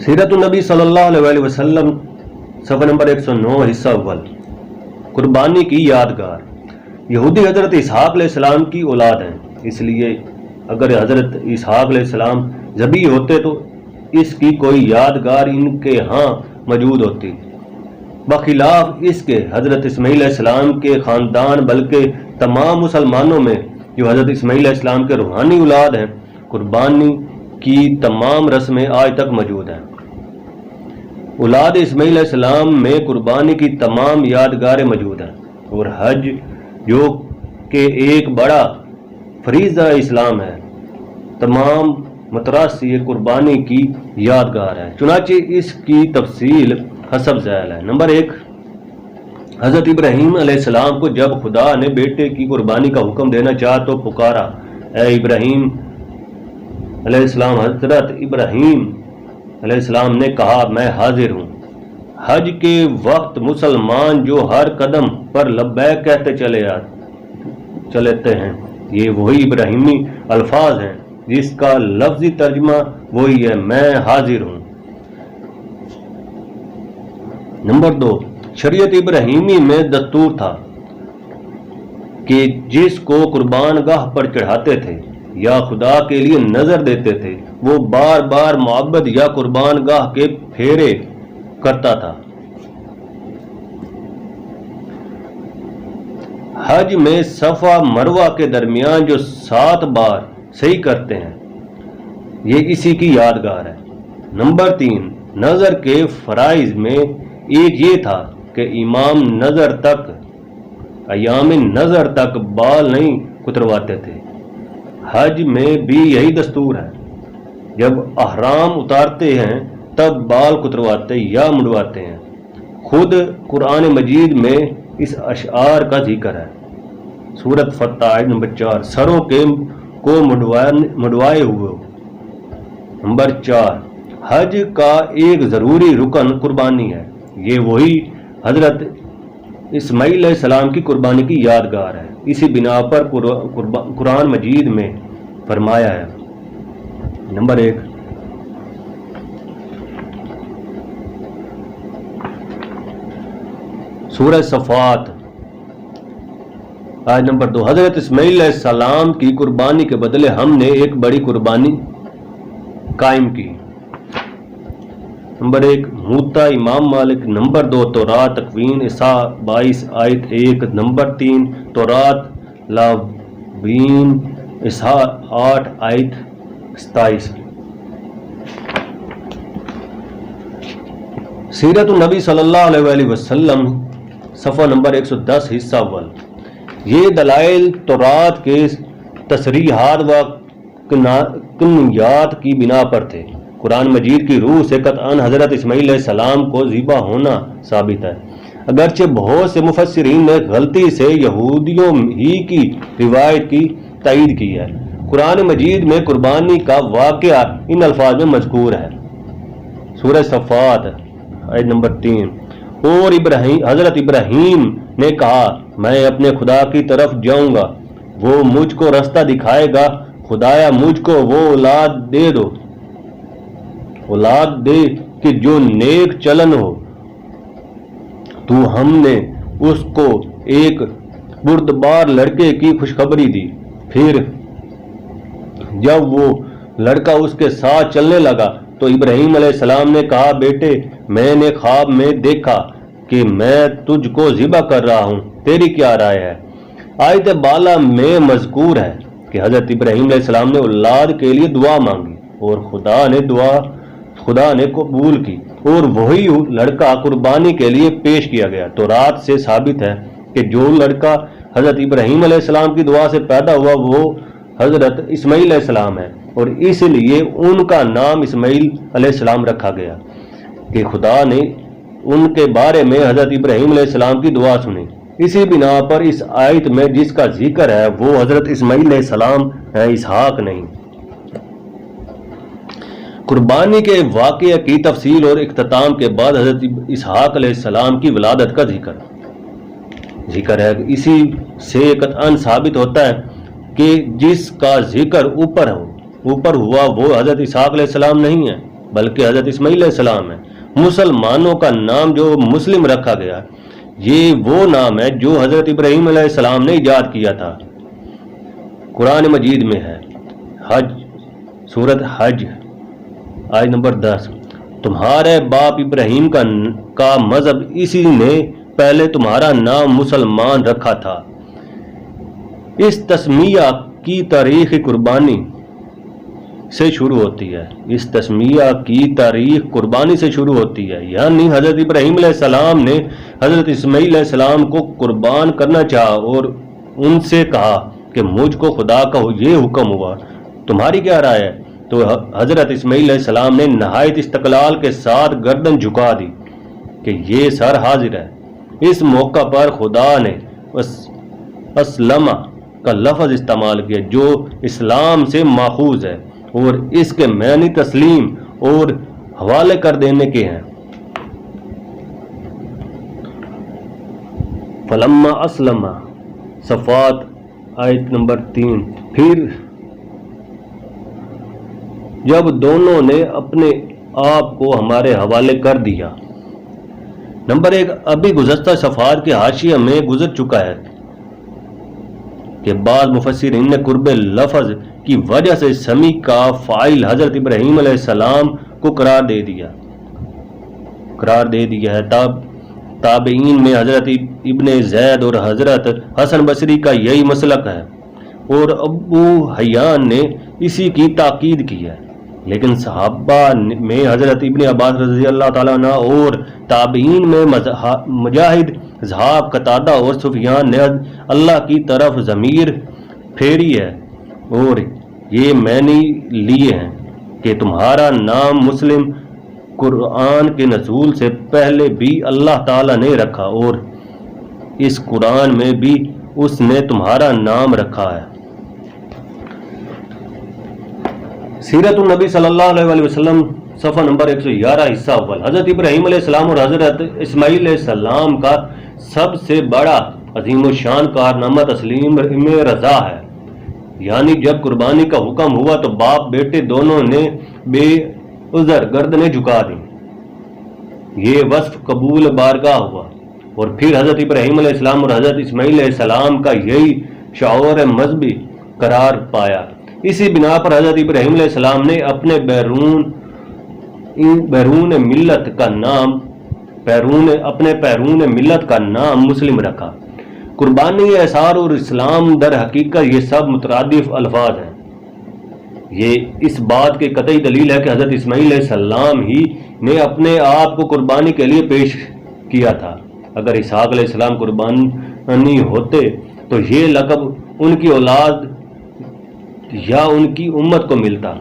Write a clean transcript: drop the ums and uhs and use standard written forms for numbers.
سیرت النبی صلی اللہ علیہ وسلم صفحہ نمبر 109 حصہ اول قربانی کی یادگار۔ یہودی حضرت اسحاق علیہ السلام کی اولاد ہیں، اس لیے اگر حضرت اسحاق علیہ السلام ذبح ہوتے تو اس کی کوئی یادگار ان کے ہاں موجود ہوتی، بخلاف اس کے حضرت اسماعیل علیہ السلام کے خاندان بلکہ تمام مسلمانوں میں جو حضرت اسماعیل علیہ السلام کے روحانی اولاد ہیں، قربانی کی تمام رسمیں آج تک موجود ہیں۔ اولاد اسماعیل علیہ السلام میں قربانی کی تمام یادگاریں موجود ہیں، اور حج جو کہ ایک بڑا فریضہ اسلام ہے، تمام متراث یہ قربانی کی یادگار ہے، چنانچہ اس کی تفصیل حسب ذیل ہے۔ نمبر 1، حضرت ابراہیم علیہ السلام کو جب خدا نے بیٹے کی قربانی کا حکم دینا چاہا تو پکارا، اے ابراہیم علیہ السلام۔ حضرت ابراہیم علیہ السلام نے کہا، میں حاضر ہوں۔ حج کے وقت مسلمان جو ہر قدم پر لبیک کہتے چلتے ہیں، یہ وہی ابراہیمی الفاظ ہیں جس کا لفظی ترجمہ وہی ہے، میں حاضر ہوں۔ نمبر 2، شریعت ابراہیمی میں دستور تھا کہ جس کو قربان گاہ پر چڑھاتے تھے یا خدا کے لیے نظر دیتے تھے، وہ بار بار معبد یا قربان گاہ کے پھیرے کرتا تھا۔ حج میں صفا مروہ کے درمیان جو 7 بار صحیح کرتے ہیں، یہ اسی کی یادگار ہے۔ نمبر 3، نظر کے فرائض میں ایک یہ تھا کہ امام ایام نظر تک بال نہیں کترواتے تھے۔ حج میں بھی یہی دستور ہے، جب احرام اتارتے ہیں تب بال کترواتے یا مڈواتے ہیں۔ خود قرآن مجید میں اس اشعار کا ذکر ہے۔ سورۃ فتح آیت نمبر 4، سروں کو مڈوائے ہوئے۔ نمبر 4، حج کا ایک ضروری رکن قربانی ہے، یہ وہی حضرت اسماعیل علیہ السلام کی قربانی کی یادگار ہے۔ اسی بنا پر قرآن مجید میں فرمایا ہے۔ نمبر 1، سورہ صفات آیت نمبر 2، حضرت اسماعیل علیہ السلام کی قربانی کے بدلے ہم نے ایک بڑی قربانی قائم کی۔ نمبر 1، موطا امام مالک۔ نمبر 2، تورات تکوین اسحاء 22 آیت 1۔ نمبر 3، تورات لاوین اسحاء 8 آیت 27۔ سیرت النبی صلی اللہ علیہ وسلم صفحہ نمبر 110 حصہ اول۔ یہ دلائل تورات کے تصریحات و کنیات کی بنا پر تھے۔ قرآن مجید کی روح سے قطعاً حضرت اسماعیل علیہ السلام کو ذبح ہونا ثابت ہے، اگرچہ بہت سے مفسرین نے غلطی سے یہودیوں ہی کی روایت کی تائید کی ہے۔ قرآن مجید میں قربانی کا واقعہ ان الفاظ میں مذکور ہے۔ سورہ صفات آیت نمبر 3، اور حضرت ابراہیم نے کہا، میں اپنے خدا کی طرف جاؤں گا، وہ مجھ کو رستہ دکھائے گا، خدایا مجھ کو وہ اولاد دے کہ جو نیک چلن ہو۔ تو ہم نے اس کو ایک بردبار لڑکے کی خوشخبری دی، پھر جب وہ لڑکا اس کے ساتھ چلنے لگا تو ابراہیم علیہ السلام نے کہا، بیٹے میں نے خواب میں دیکھا کہ میں تجھ کو ذبح کر رہا ہوں، تیری کیا رائے ہے؟ آیت بالا میں مذکور ہے کہ حضرت ابراہیم علیہ السلام نے اولاد کے لیے دعا مانگی اور خدا نے قبول کی، اور وہی لڑکا قربانی کے لیے پیش کیا گیا۔ تورات سے ثابت ہے کہ جو لڑکا حضرت ابراہیم علیہ السلام کی دعا سے پیدا ہوا وہ حضرت اسماعیل علیہ السلام ہے، اور اس لیے ان کا نام اسماعیل علیہ السلام رکھا گیا کہ خدا نے ان کے بارے میں حضرت ابراہیم علیہ السلام کی دعا سنی۔ اسی بنا پر اس آیت میں جس کا ذکر ہے وہ حضرت اسماعیل علیہ السلام ہے، اسحاق نہیں۔ قربانی کے واقعہ کی تفصیل اور اختتام کے بعد حضرت اسحاق علیہ السلام کی ولادت کا ذکر ہے۔ اسی سے قطعاً ثابت ہوتا ہے کہ جس کا ذکر اوپر ہوا وہ حضرت اسحاق علیہ السلام نہیں ہے۔ بلکہ حضرت اسماعیل علیہ السلام ہے۔ مسلمانوں کا نام جو مسلم رکھا گیا یہ وہ نام ہے جو حضرت ابراہیم علیہ السلام نے ایجاد کیا تھا۔ قرآن مجید میں ہے، حج سورۃ حج آیت نمبر 10، تمہارے باپ ابراہیم کا مذہب اسی نے پہلے تمہارا نام مسلمان رکھا تھا۔ اس تسمیہ کی تاریخ قربانی سے شروع ہوتی ہے، اس تسمیہ کی تاریخ قربانی سے شروع ہوتی ہے، یعنی حضرت ابراہیم علیہ السلام نے حضرت اسماعیل علیہ السلام کو قربان کرنا چاہا اور ان سے کہا کہ مجھ کو خدا کا یہ حکم ہوا، تمہاری کیا رائے ہے؟ تو حضرت اسماعیل علیہ السلام نے نہایت استقلال کے ساتھ گردن جھکا دی کہ یہ سر حاضر ہے۔ اس موقع پر خدا نے اسلمہ کا لفظ استعمال کیا جو اسلام سے ماخوذ ہے اور اس کے معنی تسلیم اور حوالے کر دینے کے ہیں۔ فلما اسلم صفات آیت نمبر 3، پھر جب دونوں نے اپنے آپ کو ہمارے حوالے کر دیا۔ نمبر 1، ابھی گزشتہ صفحات کے حاشیہ میں گزر چکا ہے کہ بعض مفسرین نے قرب لفظ کی وجہ سے سمیع کا فاعل حضرت ابراہیم علیہ السلام کو قرار دے دیا ہے۔ تابعین میں حضرت ابن زید اور حضرت حسن بصری کا یہی مسلک ہے اور ابو حیان نے اسی کی تاکید کی ہے، لیکن صحابہ میں حضرت ابن عباس رضی اللہ تعالیٰ عنہ اور تابعین میں مجاہد، ذہاب، قتادہ اور سفیان نے اللہ کی طرف ضمیر پھیری ہے اور یہ معنی لیے ہیں کہ تمہارا نام مسلم قرآن کے نزول سے پہلے بھی اللہ تعالیٰ نے رکھا اور اس قرآن میں بھی اس نے تمہارا نام رکھا ہے۔ سیرت النبی صلی اللہ علیہ وسلم صفحہ نمبر 111 حصہ اول۔ حضرت ابراہیم علیہ السلام اور حضرت اسماعیل علیہ السلام کا سب سے بڑا عظیم الشان کارنامہ تسلیم رضا ہے، یعنی جب قربانی کا حکم ہوا تو باپ بیٹے دونوں نے بے عذر گردنیں جھکا دیں۔ یہ وصف قبول بارگاہ ہوا اور پھر حضرت ابراہیم علیہ السلام اور حضرت اسماعیل علیہ السلام کا یہی شعور مذہبی قرار پایا۔ اسی بنا پر حضرت ابراہیم علیہ السلام نے اپنے پیرون ملت کا نام مسلم رکھا۔ قربانی، احسار اور اسلام در حقیقت یہ سب مترادف الفاظ ہیں۔ یہ اس بات کی قطعی دلیل ہے کہ حضرت اسماعیل علیہ السلام ہی نے اپنے آپ کو قربانی کے لیے پیش کیا تھا۔ اگر اسحاق علیہ السلام قربانی ہوتے تو یہ لقب ان کی اولاد یا ان کی امت کو ملتا۔